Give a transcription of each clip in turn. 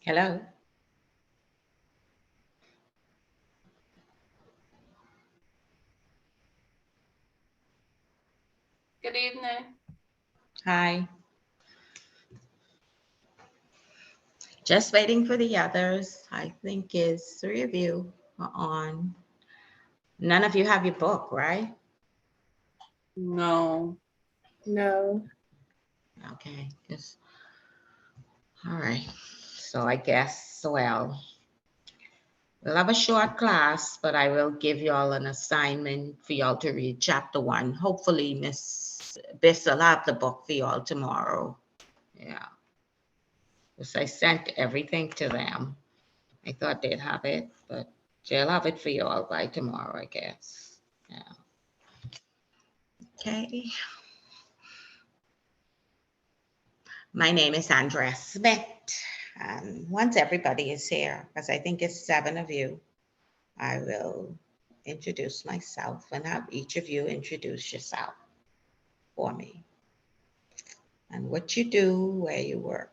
Hello. Good evening. Hi. Just waiting for the others. I think is three of you are on. None of you have your book, right? No. No. Okay. All right. So I guess, well, we'll have a short class, but I will give y'all an assignment for y'all to read chapter 1. Hopefully, Miss Biss will have the book for y'all tomorrow. Yeah. Because I sent everything to them. I thought they'd have it, but they'll have it for y'all by tomorrow, I guess. Yeah. Okay. My name is Andrea Smith. And once everybody is here, because I think it's 7 of you, I will introduce myself and have each of you introduce yourself for me and what you do, where you work.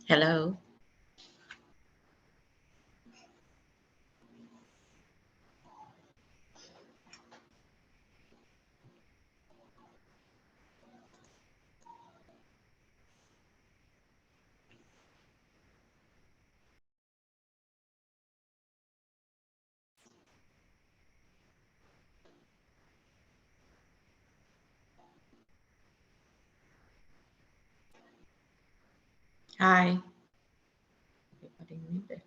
Hello. Hi. Everybody muted.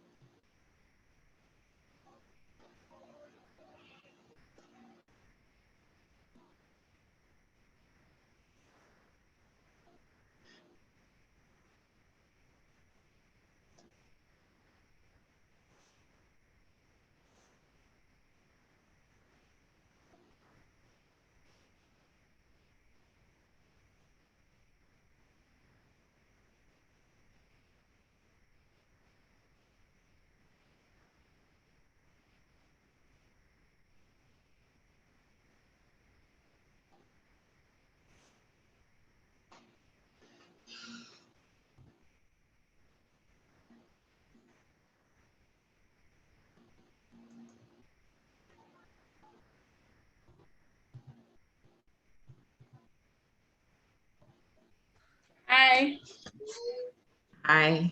Hi. Hi.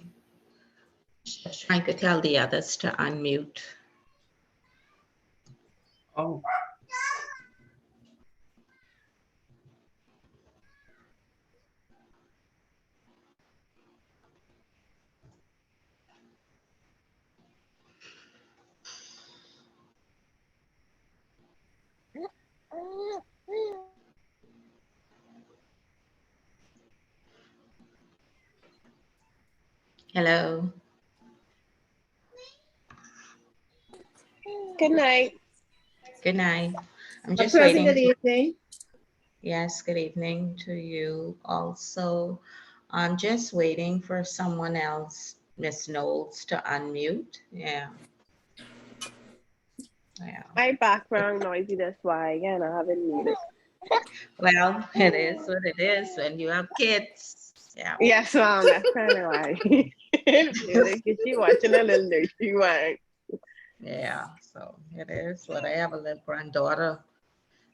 Just trying to tell the others to unmute. Oh. Hello. Good night. Good night. I'm A just pleasant waiting. good evening. Yes, good evening to you also. I'm just waiting for someone else, Miss Knowles, to unmute. Yeah. Yeah. My background noisy, that's why again I haven't muted. Well, it is what it is when you have kids. Yeah. Yes, ma'am, that's kind of why. She watching a little nursery one. Yeah. So it is what I have a little granddaughter.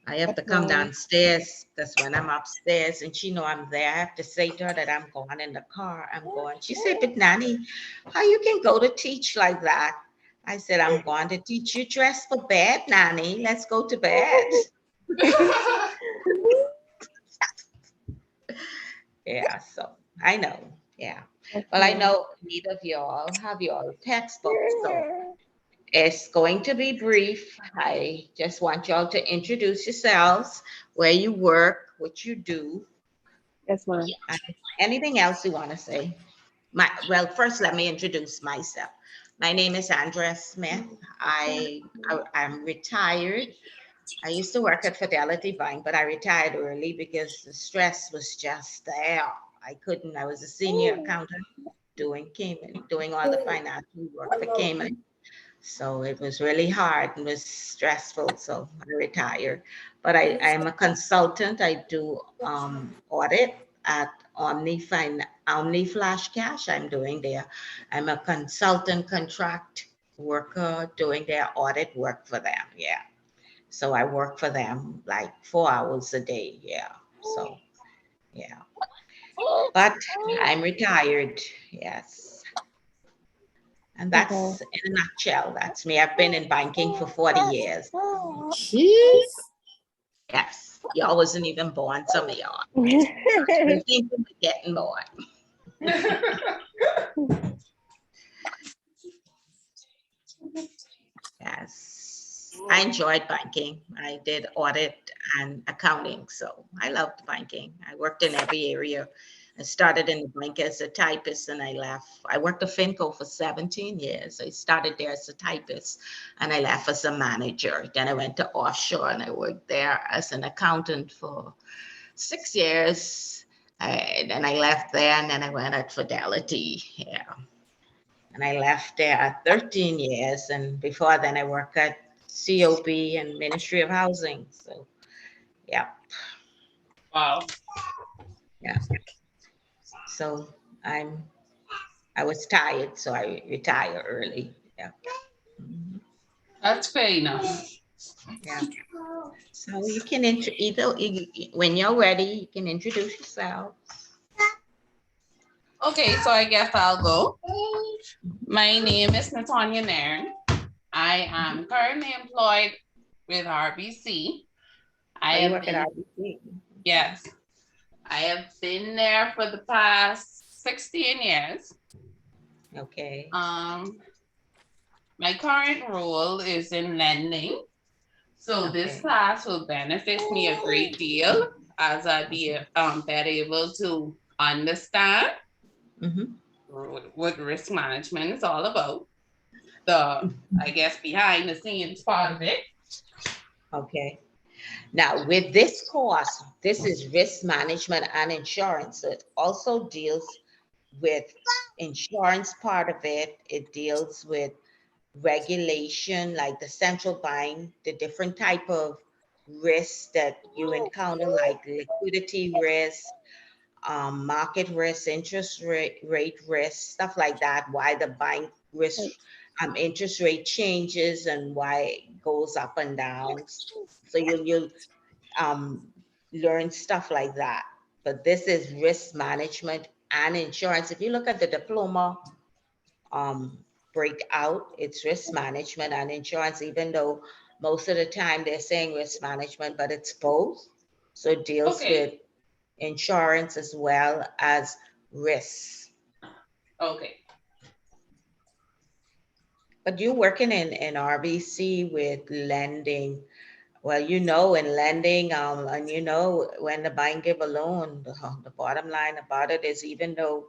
I have Yes, to come ma'am. downstairs because when I'm upstairs and she know I'm there, I have to say to her that I'm going in the car. I'm going. She said, "But Nanny, how you can go to teach like that?" I said, "I'm going to teach you dress for bed, Nanny. Let's go to bed." Yeah. So I know. Yeah. Yes, Well, I ma'am. know neither of y'all have your textbooks, so it's going to be brief. I just want y'all to introduce yourselves, where you work, what you do, Yes, ma'am. and anything else you want to say. Well, first let me introduce myself. My name is Andrea Smith. I'm retired. I used to work at Fidelity Bank, but I retired early because the stress was just there. I couldn't. I was a senior accountant doing Cayman, doing all the financial work for Cayman. So it was really hard and was stressful. So I retired. But I'm a consultant. I do audit at Omni Flash Cash. I'm doing there. I'm a consultant contract worker doing their audit work for them. Yeah. So I work for them like 4 hours a day. Yeah. So yeah. But I'm retired. Yes. And Okay. that's in a nutshell. That's me. I've been in banking for 40 years. Jeez. Yes. Y'all wasn't even born, some of y'all. We think we're getting born. Yes. I enjoyed banking. I did audit and accounting. So I loved banking. I worked in every area. I started in the bank as a typist and I left. I worked at Finco for 17 years. I started there as a typist and I left as a manager. Then I went to offshore and I worked there as an accountant for 6 years. Then I left there and then I went at Fidelity. Yeah. And I left there at 13 years. And before then, I worked at COP and Ministry of Housing. So, yeah, Wow. yeah. So I was tired, so I retired early. Yeah. Mhm. That's fair enough. Yeah. So you can when you're ready, you can introduce yourself. Okay, so I guess I'll go. My name is Natanya Nairn. I am currently employed with RBC. I Oh, you have work at been, RBC. yes, I have been there for the past 16 years. Okay. My current role is in lending. So this Okay. class will benefit me a great deal as I be better able to understand Mm-hmm. what risk management is all about. The, I guess, behind the scenes part of it. Okay. Now, with this course, this is risk management and insurance. So it also deals with insurance part of it. It deals with regulation, like the central bank, the different type of risks that you encounter, like liquidity risk, market risk, rate risk, stuff like that. Why the bank risk, interest rate changes and why it goes up and down. So you'll um, learn stuff like that. But this is risk management and insurance. If you look at the diploma breakout, it's risk management and insurance, even though most of the time they're saying risk management, but it's both. So it deals with Okay. insurance as well as risks. Okay. But you're working in RBC with lending. Well, you know, in lending, and you know, when the bank give a loan, the bottom line about it is, even though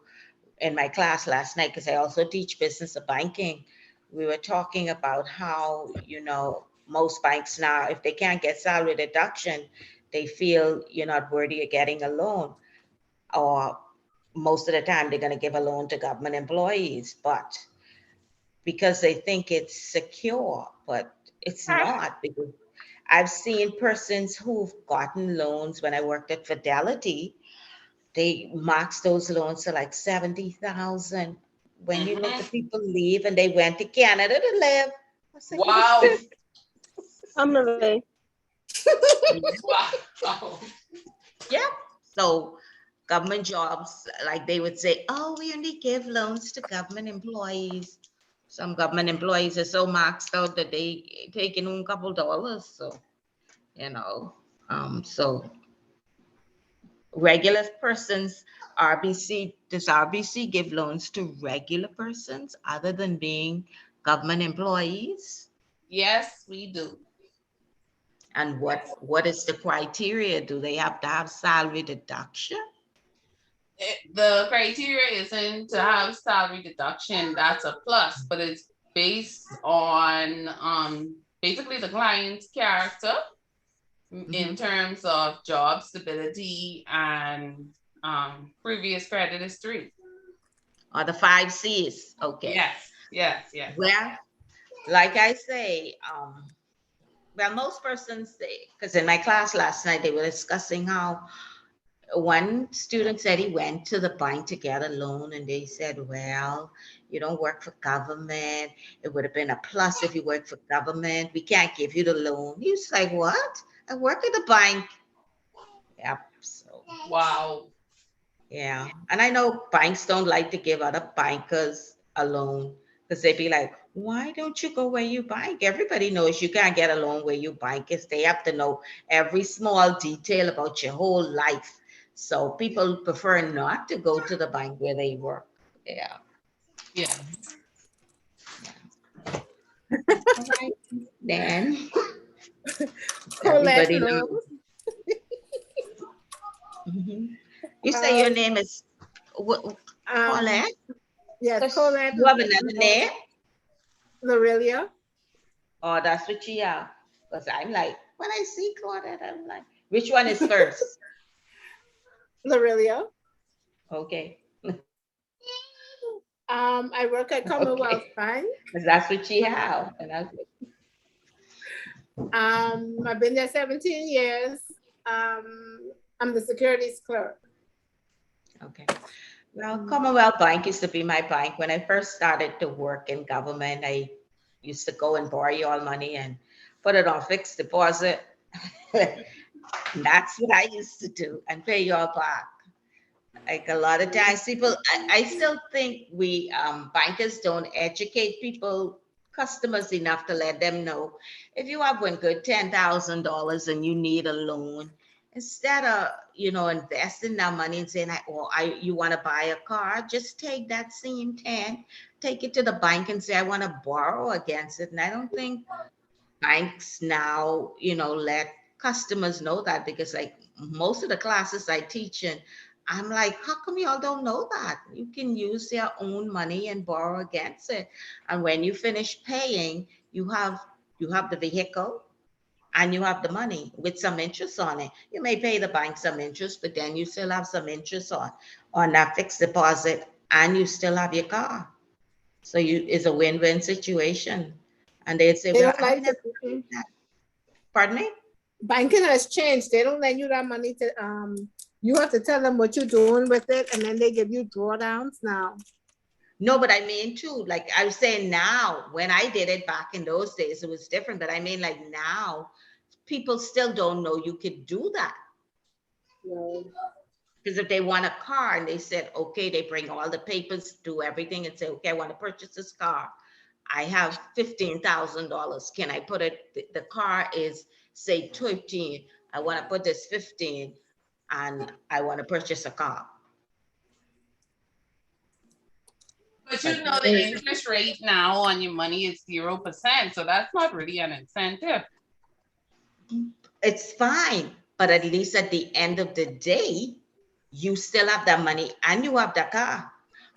in my class last night, because I also teach business of banking, we were talking about how, you know, most banks now, if they can't get salary deduction, they feel you're not worthy of getting a loan. Or most of the time, they're going to give a loan to government employees, but because they think it's secure, but it's not, because I've seen persons who've gotten loans when I worked at Fidelity. They maxed those loans to like 70,000. When you know the people leave and they went to Canada to live. I was like, Wow. listen. Emily. Wow. Yeah. So government jobs, like they would say, oh, we only give loans to government employees. Some government employees are so maxed out that they taking a couple dollars. So, you know, so regular persons, does RBC give loans to regular persons other than being government employees? Yes, we do. And what is the criteria? Do they have to have salary deduction? The criteria isn't to have salary deduction. That's a plus, but it's based on basically the client's character in terms of job stability and previous credit history. Or the 5 C's? Okay. Yes. Well, like I say, well, most persons, because in my class last night, they were discussing how one student said he went to the bank to get a loan, and they said, well, you don't work for government. It would have been a plus if you work for government. We can't give you the loan. He was like, what? I work at the bank. Yep. So, Wow. yeah. And I know banks don't like to give other bankers a loan because they'd be like, why don't you go where you bank? Everybody knows you can't get a loan where you bank, because they have to know every small detail about your whole life. So people prefer not to go to the bank where they work. Yeah. Yeah. All right. Then Colette everybody knows. knows. Mhm. You say your name is Paulette? Yes, Because Colette you have another knows name? Lorelia. Oh, that's what you have. Because I'm like, when I see Claudette, I'm like, which one is first? Lorelia. Okay. I work at Commonwealth Okay. Bank. Because that's what you have. And I was like, I've been there 17 years. I'm the securities clerk. okay. Well, Commonwealth Bank used to be my bank. When I first started to work in government, I used to go and borrow your money and put it on fixed deposit. That's what I used to do, and pay you all back. Like a lot of times people, I still think we bankers don't educate people, customers enough to let them know if you have one good $10,000 and you need a loan, instead of, you know, investing that money and saying, you want to buy a car, just take that same 10, take it to the bank and say, I want to borrow against it. And I don't think banks now, you know, let customers know that, because like most of the classes I teach in, I'm like, how come y'all don't know that? You can use your own money and borrow against it. And when you finish paying, you have the vehicle and you have the money with some interest on it. You may pay the bank some interest, but then you still have some interest on that fixed deposit, and you still have your car. So it's a win-win situation. And they'd say, They well, don't I've like never to. done that. Pardon me? Banking has changed. They don't lend you that money to. You have to tell them what you're doing with it, and then they give you drawdowns now. No, but I mean too, like I was saying now, when I did it back in those days, it was different. But I mean, like now, people still don't know you could do that. No. Because if they want a car and they said, okay, they bring all the papers, do everything and say, okay, I want to purchase this car. I have $15,000. Can I put it? The car is say 13. I want to put this 15 and I want to purchase a car. But you know the interest rate now on your money is 0%, so that's not really an incentive. It's fine, but at least at the end of the day, you still have that money and you have that car.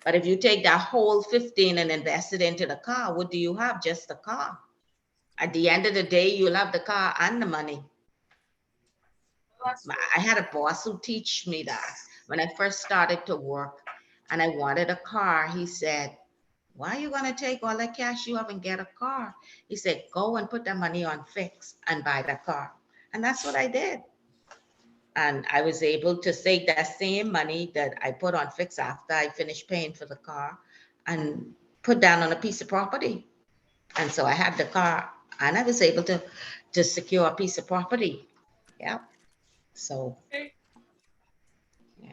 But if you take that whole 15 and invest it into the car, what do you have? Just the car. At the end of the day, you'll have the car and the money. I had a boss who teach me that when I first started to work and I wanted a car. He said, why are you going to take all that cash you have and get a car? He said, go and put that money on fix and buy the car. And that's what I did. And I was able to take that same money that I put on fix after I finished paying for the car and put down on a piece of property. And so I had the car and I was able to secure a piece of property. Yeah. So, yeah.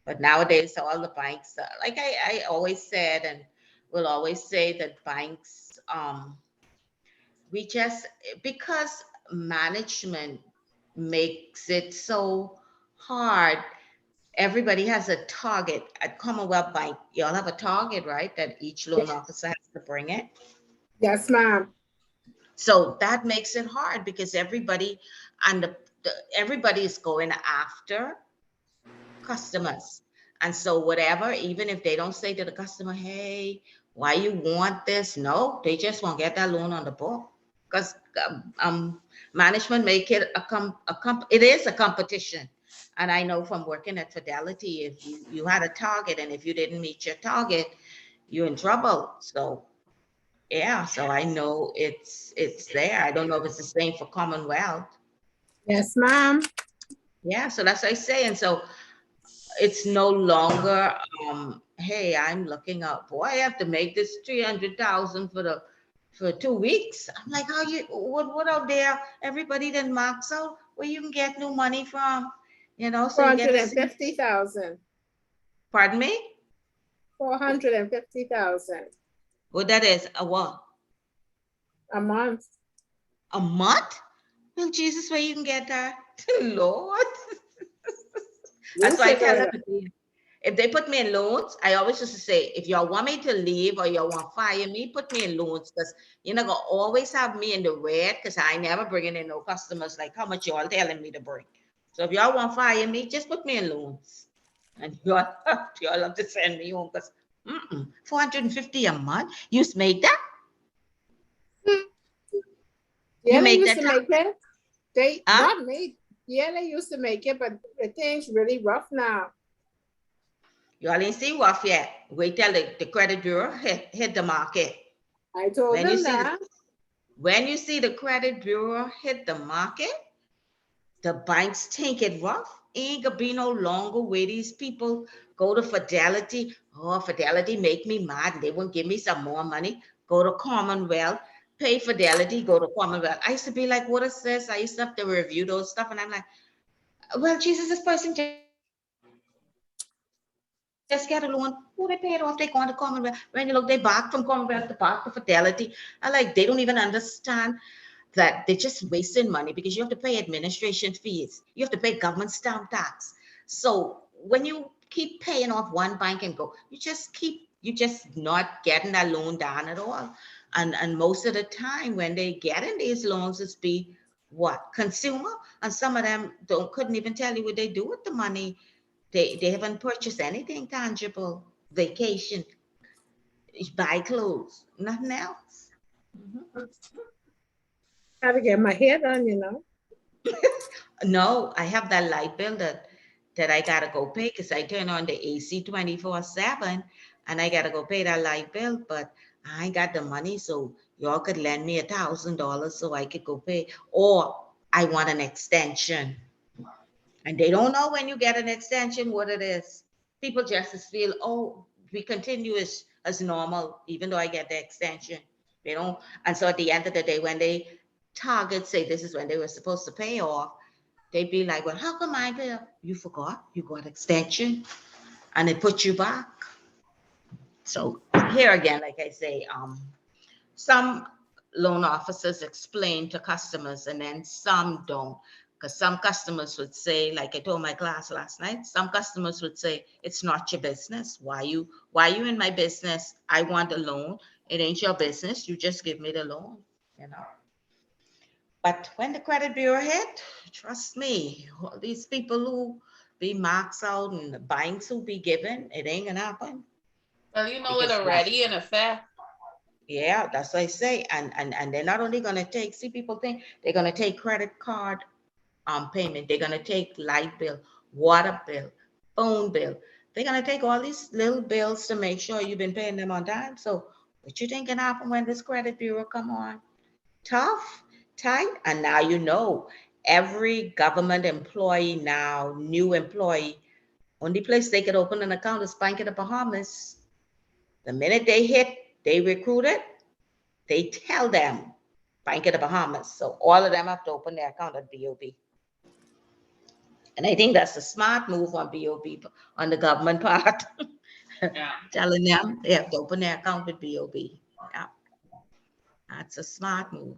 But nowadays, all the banks, like I always said, and will always say that banks, we just, because management makes it so hard. Everybody has a target at Commonwealth Bank. You all have a target, right? That each loan officer has to bring it. Yes, ma'am. So that makes it hard because everybody and everybody is going after customers. And so whatever, even if they don't say to the customer, hey, why you want this? No, they just won't get that loan on the book because management make it it is a competition. And I know from working at Fidelity, if you had a target and if you didn't meet your target, you're in trouble. So yeah, so I know it's there. I don't know if it's the same for Commonwealth. Yes, ma'am. Yeah, so that's what I say. And so it's no longer, hey, I'm looking up, boy, I have to make this 300,000 for 2 weeks. I'm like, how you, what out there? Everybody then marks out where you can get new money from, you know, so you get 450,000. Pardon me? 450,000 What that is, a what? a month. A month? Well, Jesus, where you can get that? Lord. That's why I tell them, if they put me in loans, I always used to say, if y'all want me to leave or y'all want to fire me, put me in loans because you're not going to always have me in the red because I never bringing in no customers like how much y'all telling me to bring. So if y'all want to fire me, just put me in loans. And y'all have to send me home because 450 a month? You make that? Yeah, you they make used that to make it. They huh? not made. Yeah, they used to make it, but the thing's really rough now. Y'all ain't see rough yet. Wait till the credit bureau hit the market. I told them that. When you see the credit bureau hit the market, the banks think it rough. Ain't gonna be no longer where these people go to Fidelity. Oh, Fidelity make me mad. They won't give me some more money. Go to Commonwealth, pay Fidelity, go to Commonwealth. I used to be like, what is this? I used to have to review those stuff. And I'm like, well, Jesus, this person just get a loan. Who they pay it off? They go on to Commonwealth. When you look, they back from Commonwealth to back to Fidelity. I like, they don't even understand that they're just wasting money because you have to pay administration fees. You have to pay government stamp tax. So when you keep paying off one bank and go, you just not getting that loan down at all. And most of the time when they get in these loans, it's be what? Consumer. And some of them couldn't even tell you what they do with the money. They haven't purchased anything tangible. Vacation, buy clothes, nothing else. Had to get my hair done, you know. No, I have that light bill that I gotta go pay because I turn on the AC 24/7 and I gotta go pay that light bill, but I ain't got the money, so y'all could lend me $1,000 so I could go pay, or I want an extension. And they don't know when you get an extension what it is. People just feel, oh, we continue as normal, even though I get the extension. They don't, and so at the end of the day, when they target say this is when they were supposed to pay off, They be like, well, how come my bill? You forgot, you got extension and it put you back. So here again, like I say, some loan officers explain to customers and then some don't. Because some customers would say, like I told my class last night, some customers would say, it's not your business. Why you in my business? I want a loan. It ain't your business. You just give me the loan, you know. But when the credit bureau hit, trust me, all these people who be marks out and the banks who be given, it ain't gonna happen. Well, you know it Because that's, already in effect. yeah, that's what I say. And they're not only gonna take, see, people think they're gonna take credit card payment, they're gonna take light bill, water bill, phone bill. They're gonna take all these little bills to make sure you've been paying them on time. So what you think can happen when this credit bureau come on? Tough, tight, and now you know every government employee now, new employee, only place they could open an account is Bank of the Bahamas. The minute they hit, they recruit it, they tell them Bank of the Bahamas. So all of them have to open their account at BOB. And I think that's a smart move on BOB, on the government part, Yeah. telling them they have to open their account with BOB. Yeah, that's a smart move.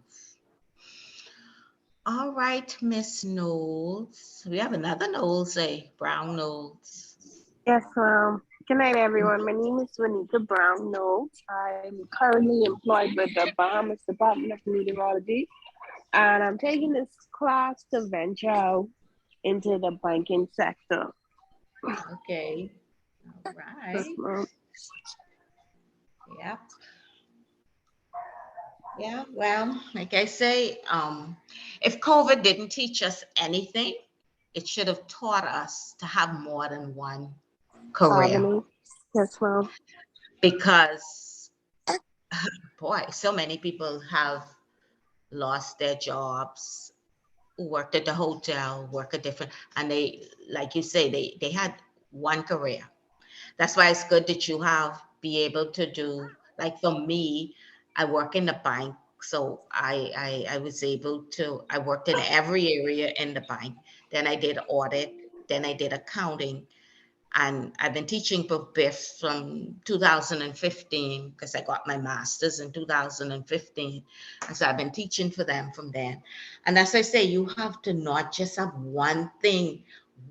All right, Miss Knowles. We have another Knowles, Brown Knowles. Yes, good night, everyone. My name is Juanita Brown Knowles. I'm currently employed with the Bahamas Department of Meteorology, and I'm taking this class to venture out into the banking sector. Okay. All Yes, right. ma'am. Yeah. Yeah. Well, like I say, if COVID didn't teach us anything, it should have taught us to have more than one career. Albany. Yes, ma'am. Because, boy, so many people have lost their jobs, who worked at the hotel, work at different, and they, like you say, they had one career. That's why it's good that you have be able to do, like for me, I work in the bank. So I was able to, I worked in every area in the bank. Then I did audit, then I did accounting. And I've been teaching for BIF from 2015 because I got my master's in 2015. And so I've been teaching for them from then. And as I say, you have to not just have one thing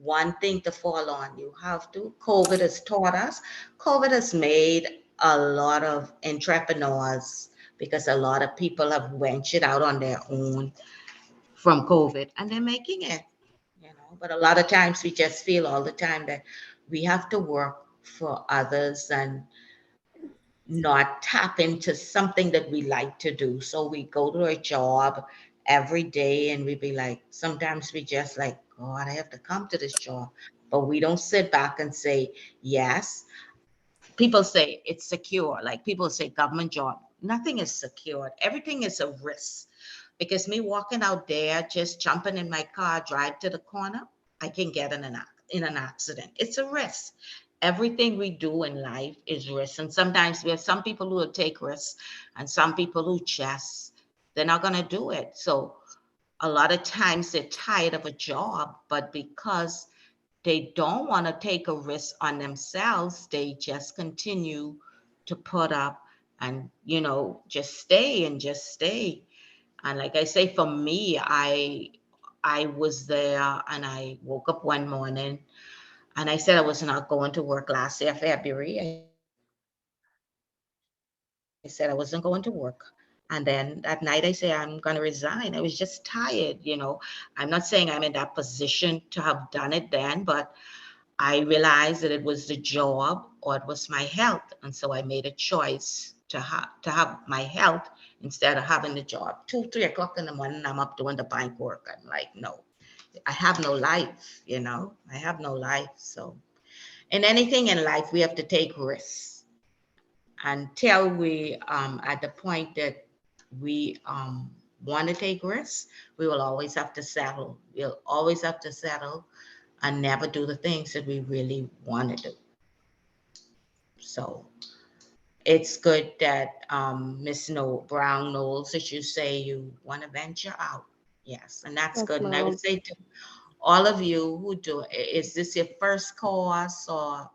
to fall on. You have to. COVID has taught us. COVID has made a lot of entrepreneurs because a lot of people have ventured out on their own from COVID and they're making it, you know. But a lot of times we just feel all the time that we have to work for others and not tap into something that we like to do. So we go to a job every day and we be like, sometimes we just like, God, I have to come to this job. But we don't sit back and say, yes. People say it's secure. Like people say government job. Nothing is secured. Everything is a risk. Because me walking out there, just jumping in my car, drive to the corner, I can get in an accident. It's a risk. Everything we do in life is risk. And sometimes we have some people who will take risks and some people who just, they're not going to do it. So a lot of times they're tired of a job, but because they don't want to take a risk on themselves, they just continue to put up and, you know, just stay and just stay. And like I say, for me, I was there and I woke up one morning and I said I was not going to work last year, February. I said I wasn't going to work. And then that night I say I'm going to resign. I was just tired, you know. I'm not saying I'm in that position to have done it then, but I realized that it was the job or it was my health. And so I made a choice to have my health instead of having the job. 2, 3 o'clock in the morning, I'm up doing the bank work. I'm like, no, I have no life, I have no life. So in anything in life, we have to take risks until we at the point that we want to take risks. We will always have to settle. We'll always have to settle and never do the things that we really want to do. So it's good that Miss Brown Knowles, as you say, you want to venture out. Yes, and that's Yes, good. And I ma'am. would say to all of you who do, is this your first course or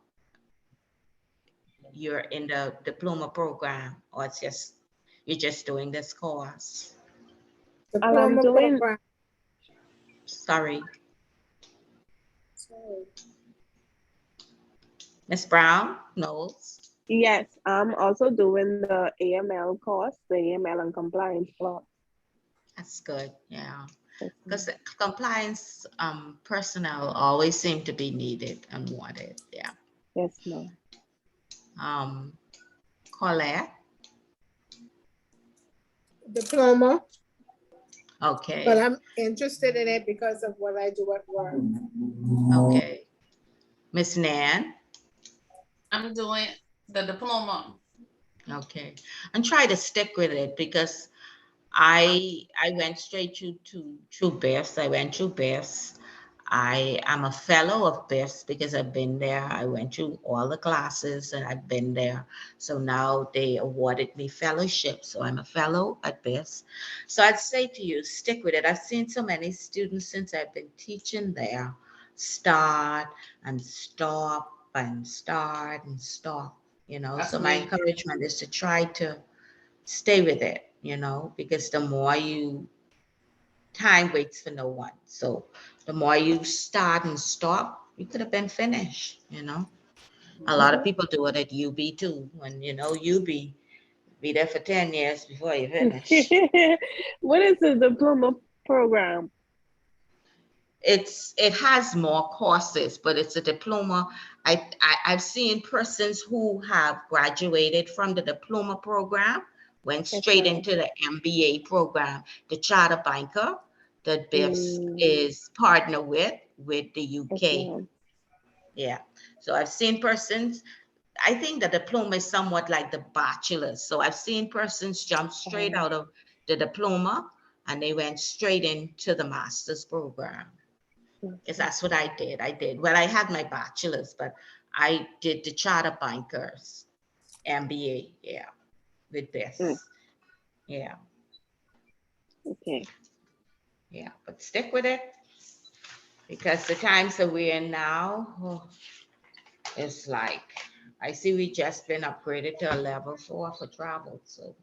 you're in the diploma program, or it's just, you're just doing this course? All I'm Diploma doing, program. Sorry, Miss Brown knows. yes, I'm also doing the AML course, the AML and compliance class. That's good, yeah. Yes, ma'am. Because compliance personnel always seem to be needed and wanted, yeah. Yes, ma'am. Um, Colette, Diploma, but okay, I'm interested in it because of what I do at work. okay. Miss Nan, I'm doing the diploma. okay. And try to stick with it because I went straight to BIFS. I went through BIFS. I am a fellow of BIFS because I've been there. I went through all the classes and I've been there. So now they awarded me fellowship. So I'm a fellow at BIFS. So I'd say to you, stick with it. I've seen so many students since I've been teaching there start and stop and start and stop, you know. That's So my me. encouragement is to try to stay with it, you know, because the more you, time waits for no one. So the more you start and stop, you could have been finished, you know. A lot of people do it at UB too. When you know UB, be there for 10 years before you finish. What is the diploma program? It has more courses, but it's a diploma. I've seen persons who have graduated from the diploma program, went Yes, straight ma'am. into the MBA program. The charter banker that BIFS Mm, is partner with the yes, UK. ma'am. Yeah. So I've seen persons, I think the diploma is somewhat like the bachelor's. So I've seen persons jump straight Oh, out of the diploma and they went straight into the master's program. Because okay. that's what I did. Well, I had my bachelor's, but I did the charter bankers MBA, yeah, with Mm, this. Yeah, okay. yeah. But stick with it because the times that we're in now, it's like I see we just been upgraded to a level 4 for travel. So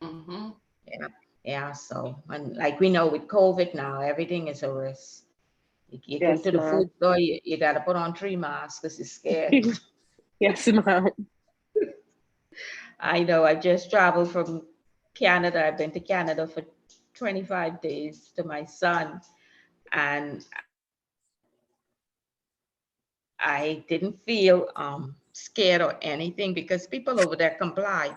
Mm-hmm. yeah, yeah. So and like we know with COVID now, everything is a risk. You go Yes, to the food ma'am. store, you got to put on 3 masks because you're scared. Yes, ma'am. I know I just traveled from Canada. I've been to Canada for 25 days to my son, and I didn't feel scared or anything because people over there comply.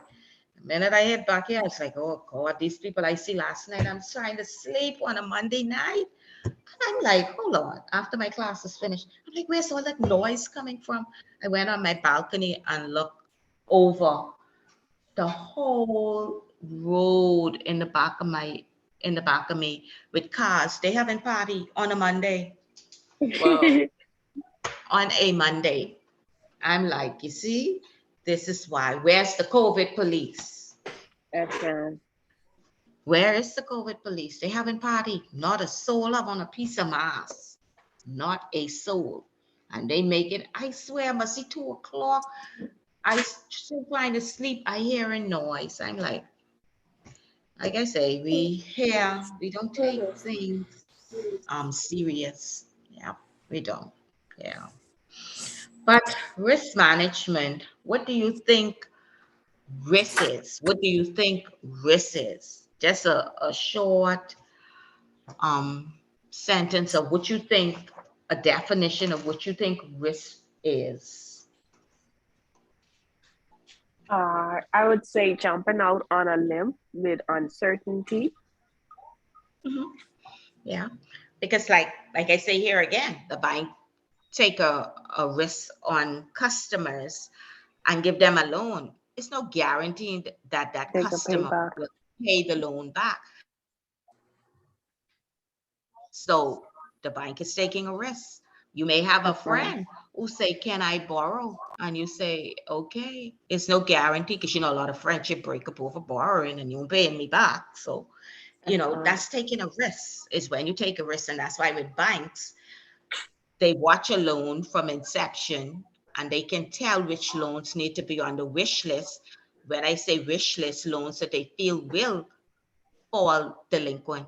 The minute I hit back here, I was like, oh God, these people I see last night, I'm trying to sleep on a Monday night. I'm like, hold on. After my class is finished, I'm like, where's all that noise coming from? I went on my balcony and looked over the whole road in the back of me with cars. They having party on a Monday. Well, On a Monday. I'm like, you see, this is why. Where's the COVID police? Yes, ma'am. Where is the COVID police? They having party. Not a soul up on a piece of mask. Not a soul. And they make it, I swear, must be 2 o'clock. I still trying to sleep. I hear a noise. I'm like I say, we don't take things serious. Yeah, we don't. Yeah. But risk management, what do you think risk is? What do you think risk is? Just a short um sentence of what you think, a definition of what you think risk is. I would say jumping out on a limb with uncertainty. Mhm. Yeah. Because like I say here again, the bank take a risk on customers and give them a loan. It's no guarantee that that They can pay customer back. will pay the loan back. So the bank is taking a risk. You may have a Yes, ma'am. friend who say, "Can I borrow?" And you say, "Okay." It's no guarantee because you know a lot of friendship break up over borrowing and you won't paying me back. So Yes, you know ma'am. that's taking a risk. Is when you take a risk, and that's why with banks, they watch a loan from inception and they can tell which loans need to be on the wish list. When I say wish list, loans that they feel will fall delinquent.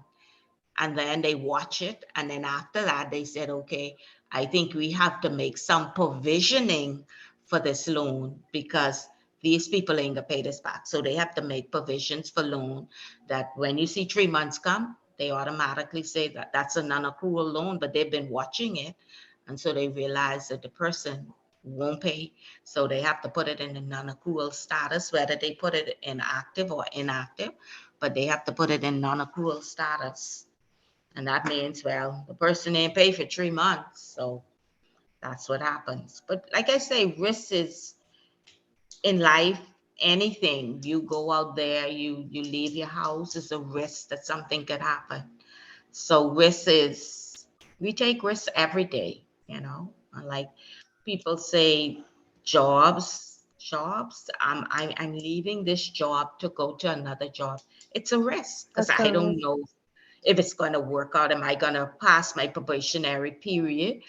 And then they watch it. And then after that, they said, okay, I think we have to make some provisioning for this loan because these people ain't gonna pay this back. So they have to make provisions for loan that when you see 3 months come, they automatically say that that's a non-accrual loan, but they've been watching it. And so they realize that the person won't pay. So they have to put it in a non-accrual status, whether they put it in active or inactive, but they have to put it in non-accrual status. And that means, well, the person ain't paid for 3 months. So that's what happens. But like I say, risk is in life, anything. You go out there, you leave your house, it's a risk that something could happen. So risk is, we take risks every day, you know, and like people say jobs, I'm leaving this job to go to another job. It's a risk because That's I don't a know if it's going to work out. Am I going to pass my probationary period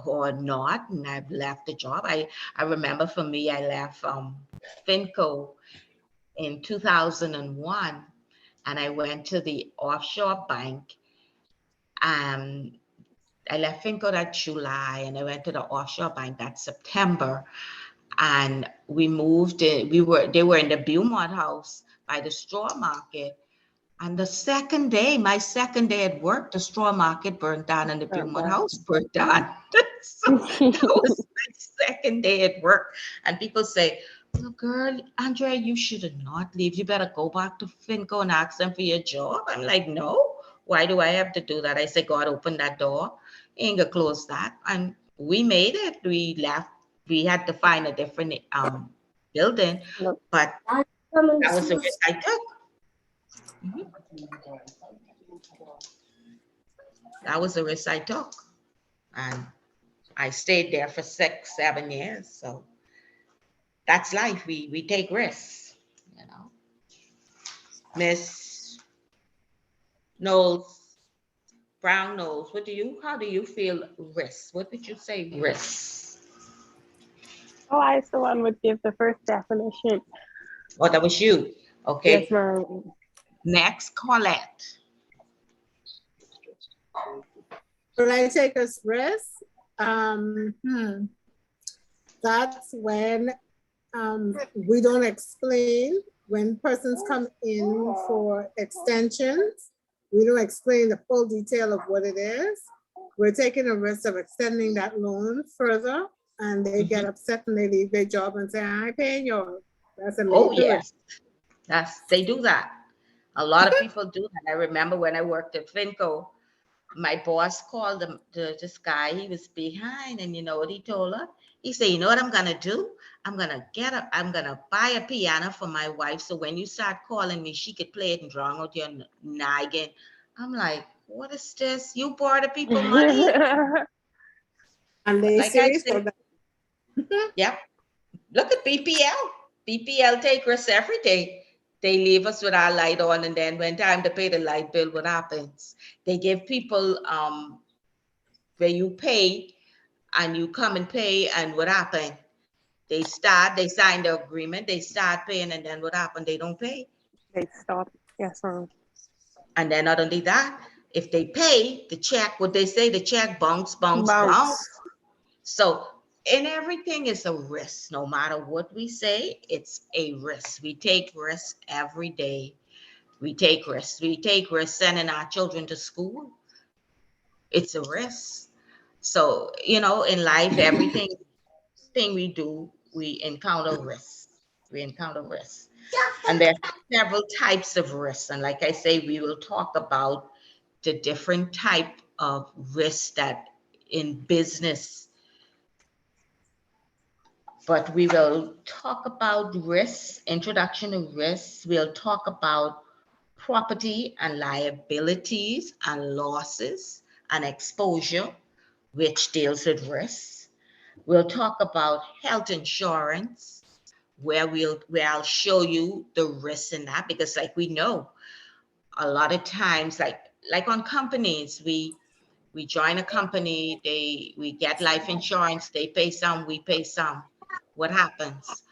or not? And I've left the job. I remember for me, I left Finco in 2001 and I went to the offshore bank. I left Finco that July and I went to the offshore bank that September. And we moved in, they were in the Beaumont house by the straw market. And the second day, my second day at work, the straw market burned down and the Beaumont house burned down. So that was my second day at work. And people say, well, girl, Andrea, you should not leave. You better go back to Finco and ask them for your job. I'm like, no, why do I have to do that? I say, God, open that door. He ain't gonna close that. And we made it. We left. We had to find a different building, Look. but that was the risk I took. Mhm. That was the risk I took. And I stayed there for 6, 7 years. So that's life. We take risks, you know. Miss Knowles, Brown Knowles, how do you feel risks? What would you say risks? Oh, I the one would give the first definition. Oh, that was you. Okay. Yes, ma'am. Next, Colette. Will I take a risk? That's when we don't explain. When persons come in for extensions, we don't explain the full detail of what it is. We're taking a risk of extending that loan further, and they get upset and they leave their job and say, I ain't paying yours. That's a Oh, major risk. yes. They do that. A lot of people do that. I remember when I worked at Finco, my boss called this guy. He was behind, and you know what he told her? He said, you know what I'm gonna do? I'm gonna buy a piano for my wife, so when you start calling me, she could play it and drown out your nagging. I'm like, what is this? You borrow people money? And they Like I serious for said, that. yep. Look at BPL. BPL take risks every day. They leave us with our light on, and then when time to pay the light bill, what happens? They give people where you pay and you come and pay, and what happened? They sign the agreement, they start paying, and then what happened? They don't pay. They stop. Yes, ma'am. And then not only that, if they pay the check, what they say, the check bounce. So in everything is a risk. No matter what we say, it's a risk. We take risks every day. We take risks. We take risks sending our children to school. It's a risk. So, you know, in life, everything we do, we encounter risks. We encounter risks. And there are several types of risks. And like I say, we will talk about the different type of risks that in business. But we will talk about risks, introduction to risks. We'll talk about property and liabilities and losses and exposure, which deals with risks. We'll talk about health insurance, where I'll show you the risks in that, because like we know a lot of times, like on companies, we We join a company, we get life insurance, they pay some, we pay some. What happens?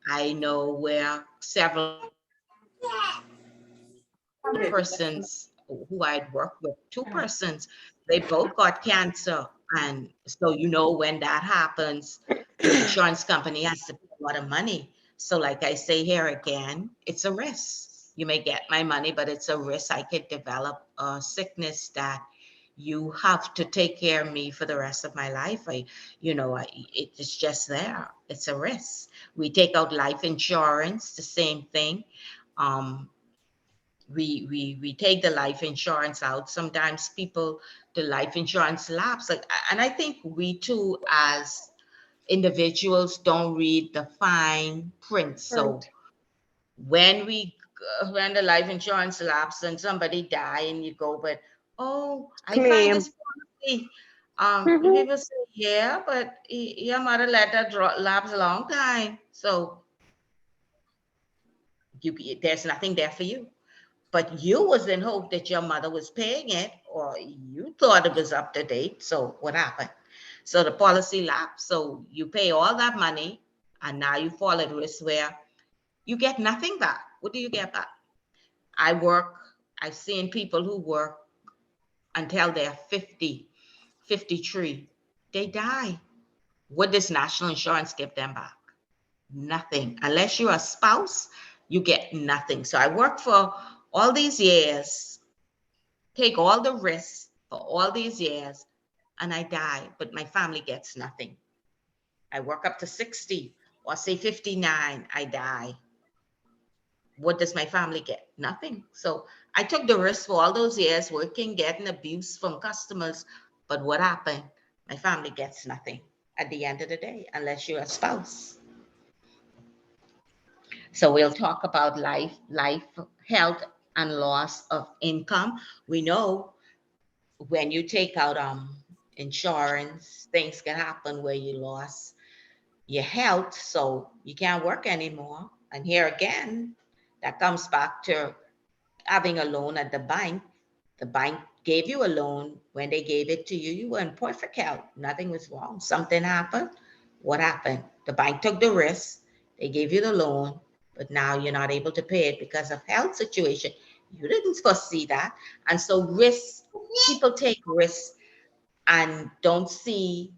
I know where several persons who I'd worked with, two persons, they both got cancer. And so, you know, when that happens, the insurance company has to pay a lot of money. So like I say here again, it's a risk. You may get my money, but it's a risk. I could develop a sickness that you have to take care of me for the rest of my life. It's just there. It's a risk. We take out life insurance, the same thing. Um, we take the life insurance out. Sometimes people, the life insurance lapse. And I think we too, as individuals, don't read the fine print. So when when the life insurance lapse and somebody die and you go, but oh, I find Claim. this policy. People say, yeah, but your mother let that lapse a long time. So there's nothing there for you. But you was in hope that your mother was paying it, or you thought it was up to date. So what happened? So the policy lapsed. So you pay all that money, and now you fall at risk where you get nothing back. What do you get back? I've seen people who work until they're 50, 53. They die. What does national insurance give them back? Nothing. Unless you're a spouse, you get nothing. So I worked for all these years, take all the risks for all these years, and I die, but my family gets nothing. I work up to 60 or say 59, I die. What does my family get? Nothing. So I took the risk for all those years working, getting abuse from customers. But what happened? My family gets nothing at the end of the day, unless you're a spouse. So we'll talk about life, health, and loss of income. We know when you take out insurance, things can happen where you lost your health, so you can't work anymore. And here again, that comes back to having a loan at the bank. The bank gave you a loan. When they gave it to you, you were in perfect health. Nothing was wrong. Something happened. What happened? The bank took the risk. They gave you the loan, but now you're not able to pay it because of health situation. You didn't foresee that. And so people take risks and don't see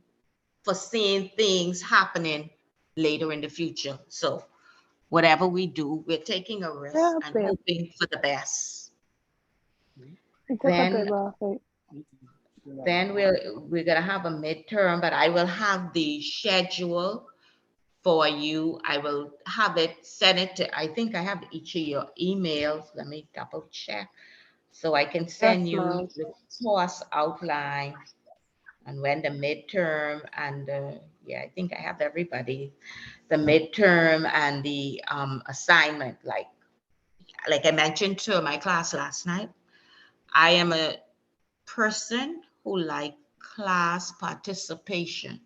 foreseeing things happening later in the future. So whatever we do, we're taking a risk Yeah, and babe. hoping for the best. It's a Then paper. we're gonna have a midterm, but I will have the schedule for you. I will have it, send it to, I think I have each of your emails. Let me double check. So I can send That's you nice. the course outline and when the midterm and yeah, I think I have everybody. The midterm and the assignment, like I mentioned to my class last night, I am a person who like class participation.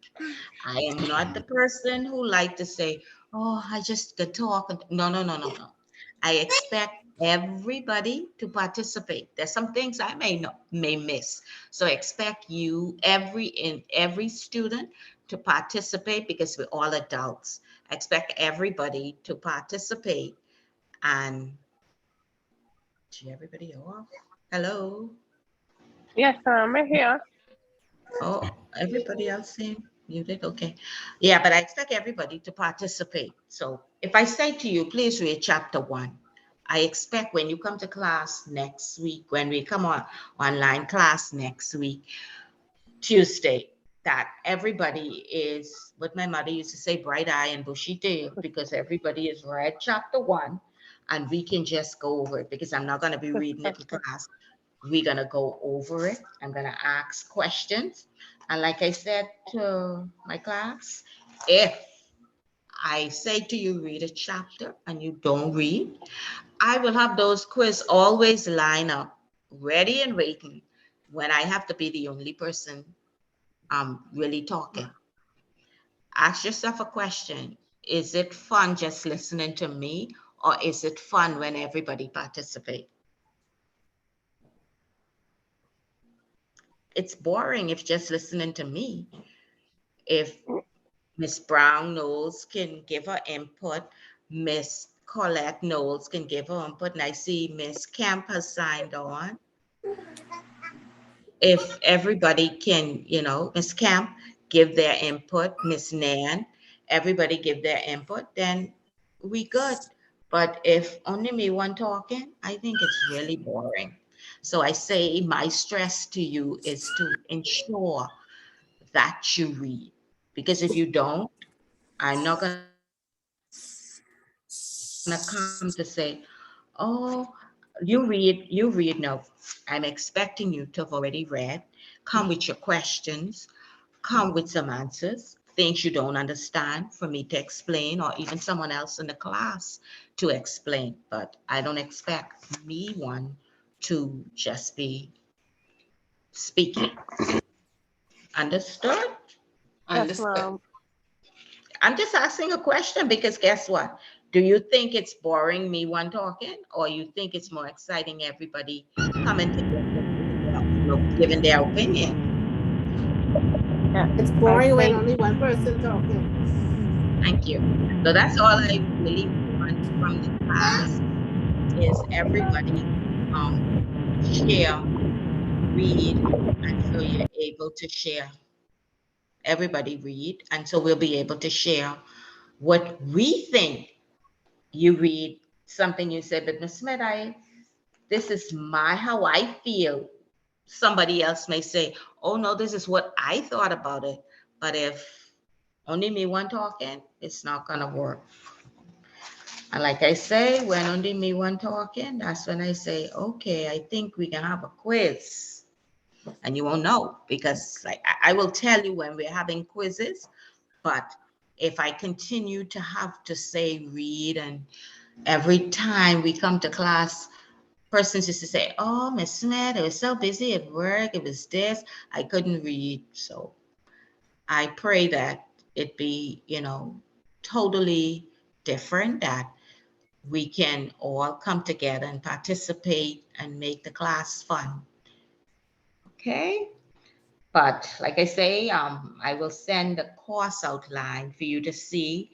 I am not the person who like to say, oh, I just could talk. No, no, no, no, no. I expect everybody to participate. There's some things I may miss. So expect every student to participate because we're all adults. I expect everybody to participate. And is everybody off? Hello? Yes, I'm right here. Oh, everybody else seem muted. Okay. Yeah, but I expect everybody to participate. So if I say to you, please read chapter 1, I expect when you come to class next week, when we come on online class next week, Tuesday, that everybody is what my mother used to say, bright eye and bushy tail, because everybody has read chapter 1 and we can just go over it because I'm not going to be reading it in class. We're going to go over it. I'm going to ask questions. And like I said to my class, if I say to you, read a chapter and you don't read, I will have those quiz always line up, ready and waiting when I have to be the only person really talking. Ask yourself a question. Is it fun just listening to me, or is it fun when everybody participates? it's boring if just listening to me. If Miss Brown Knowles can give her input, Miss Colette Knowles can give her input, and I see Miss Camp has signed on. If everybody can, Miss Camp give their input, Miss Nan, everybody give their input, then we good. But if only me one talking, I think it's really boring. So I say my stress to you is to ensure that you read. Because if you don't, I'm not going to come to say, oh, you read. No, I'm expecting you to have already read. Come with your questions, come with some answers, things you don't understand for me to explain, or even someone else in the class to explain. But I don't expect me one to just be speaking. Understood? Yes, Understood. ma'am. I'm just asking a question because guess what? Do you think it's boring me one talking, or you think it's more exciting everybody coming together, giving their opinion? It's I boring when think only one person talking. Thank you. So that's all I really want from the class is everybody share, read, and so you're able to share. Everybody read, and so we'll be able to share what we think. You read something you said, but Miss Smith, this is how I feel. Somebody else may say, oh no, this is what I thought about it. But if only me one talking, it's not gonna work. And like I say, when only me one talking, that's when I say, okay, I think we can have a quiz. And you won't know because like I will tell you when we're having quizzes, but if I continue to have to say read, and every time we come to class, persons used to say, oh, Miss Smith, I was so busy at work, it was this, I couldn't read. So I pray that it be, totally different, that we can all come together and participate and make the class fun. Okay? But like I say, I will send the course outline for you to see.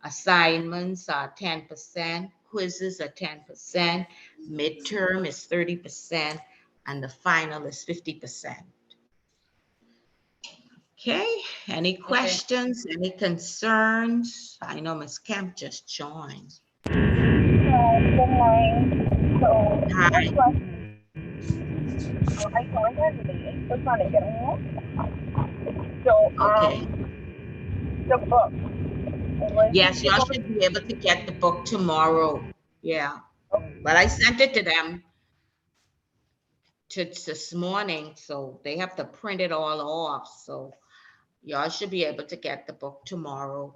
Assignments are 10%, quizzes are 10%, midterm is 30%, and the final is 50%. Okay, any questions, any concerns? I know Ms. Kemp just joined. Good morning. So, Hi. I joined her late, so trying to get home. So, Okay. the book. When she Yes, give y'all over should be able to get the book tomorrow. Yeah. But I sent it to them this morning, so they have to print it all off. So y'all should be able to get the book tomorrow.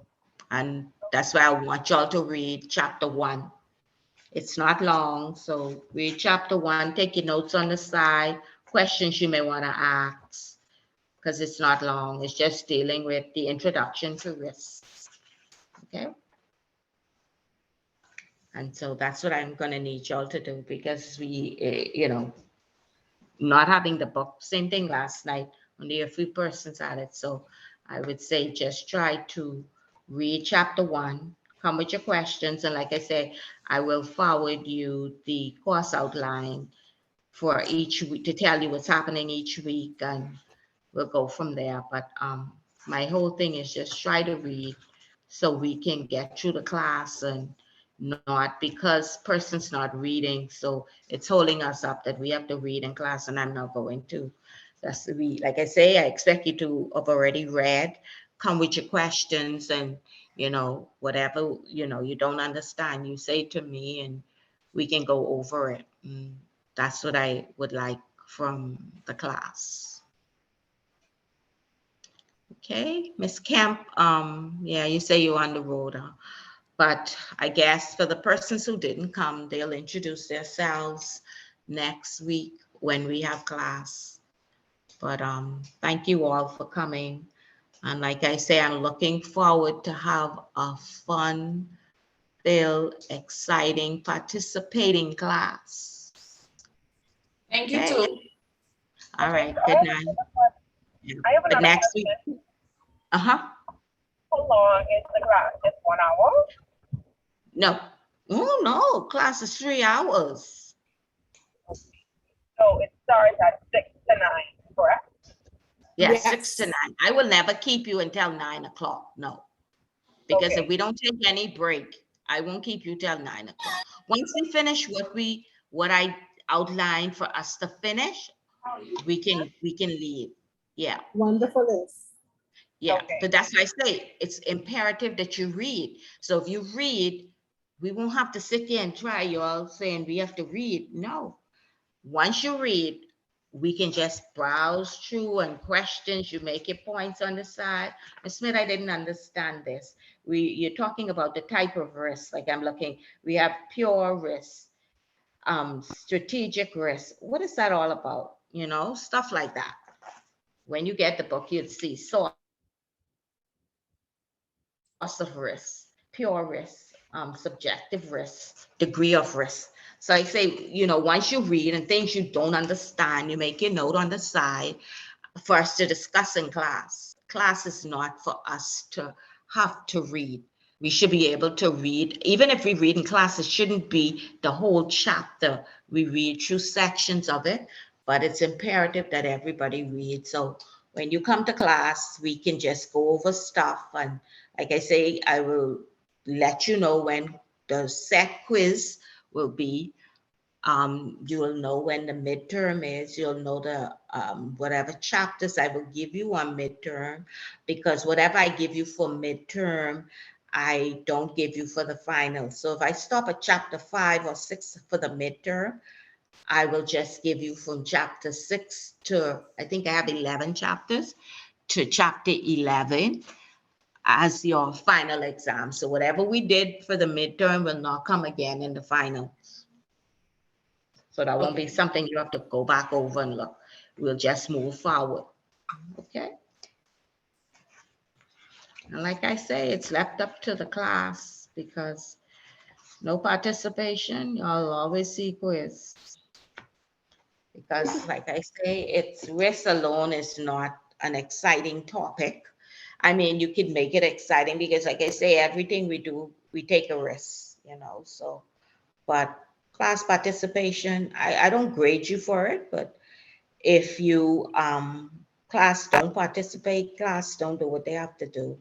And that's why I want y'all to read chapter 1. It's not long, so read chapter 1, take your notes on the side, questions you may want to ask, because it's not long. It's just dealing with the introduction to risk. Okay? And so that's what I'm going to need y'all to do, because we, not having the book, same thing last night, only a few persons had it. So I would say just try to read chapter 1, come with your questions. And like I said, I will forward you the course outline for each week to tell you what's happening each week, and we'll go from there. But my whole thing is just try to read so we can get through the class, and not because person's not reading, so it's holding us up that we have to read in class, and I'm not going to. That's the read. Like I say, I expect you to have already read, come with your questions, and whatever you don't understand, you say to me, and we can go over it. That's what I would like from the class. Okay, Miss Kemp, yeah, you say you're on the road, but I guess for the persons who didn't come, they'll introduce themselves next week when we have class. But thank you all for coming. And like I say, I'm looking forward to have a fun, filled, exciting, participating class. Thank you Okay. too. All Okay, right, so good night. Yeah. I have But another next week, question. uh-huh, How long is the class? Just 1 hour? no. Oh, no, class is 3 hours. So it starts at 6 to 9, correct? Yeah, Yes. 6 to 9. I will never keep you until 9 o'clock, no. Because if Okay. we don't take any break, I won't keep you till 9 o'clock. Once we finish what I outlined for us to finish, we can leave. Yeah. Wonderful. Yeah, Okay. but that's why I say it's imperative that you read. So if you read, we won't have to sit here and try. You all saying we have to read. No. Once you read, we can just browse through and questions. You make your points on the side. Ms. Smith, I didn't understand this. You're talking about the type of risk. Like I'm looking, we have pure risk, strategic risk. What is that all about? You know, stuff like that. When you get the book, you'd see source of risk, pure risk, subjective risk, degree of risk. So I say, you know, once you read and things you don't understand, you make your note on the side for us to discuss in class. Class is not for us to have to read. We should be able to read, even if we read in class, it shouldn't be the whole chapter. We read through sections of it, but it's imperative that everybody read. So when you come to class, we can just go over stuff. And like I say, I will let you know when the set quiz will be. You will know when the midterm is. You'll know the whatever chapters I will give you on midterm, because whatever I give you for midterm, I don't give you for the final. So if I stop at chapter 5 or 6 for the midterm, I will just give you from chapter 6 to, I think I have 11 chapters, to chapter 11 as your final exam. So whatever we did for the midterm will not come again in the final. So that won't be something you have to go back over and look. We'll just move forward. Okay. And like I say, it's left up to the class because no participation, y'all always see quiz. Because like I say, it's risk alone is not an exciting topic. I mean, you can make it exciting because like I say, everything we do, we take a risk, you know, so, but class participation, I don't grade you for it, but if you class don't participate, class don't do what they have to do,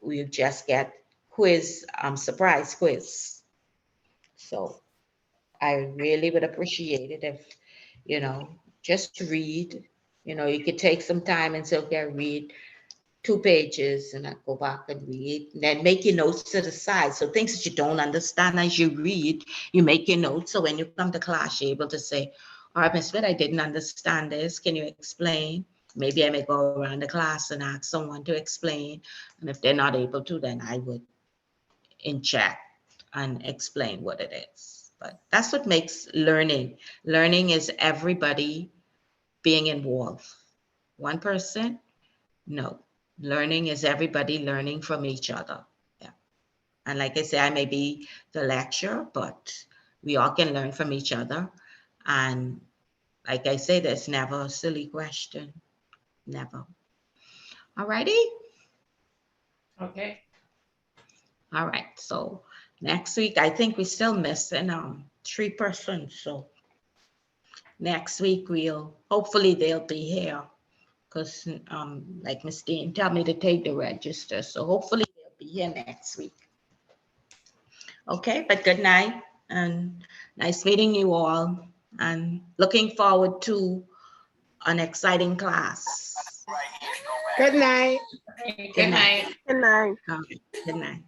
you just get quiz, surprise quiz. So I really would appreciate it if, you know, just read, you know, you could take some time and say, okay, read 2 pages and I go back and read, and then make your notes to the side. So things that you don't understand as you read, you make your notes. So when you come to class, you're able to say, all right, Ms. Smith, I didn't understand this. Can you explain? Maybe I may go around the class and ask someone to explain. And if they're not able to, then I would in chat and explain what it is. But that's what makes learning. Learning is everybody being involved. One person, no. Learning is everybody learning from each other. Yeah. And like I say, I may be the lecturer, but we all can learn from each other. And like I say, there's never a silly question. Never. All righty. Okay. All right. So next week, I think we're still missing 3 persons. So next week hopefully they'll be here because like Miss Dean tell me to take the register. So hopefully they'll be here next week. Okay, but good night and nice meeting you all and looking forward to an exciting class. Good night. Good night. Good night. Good night.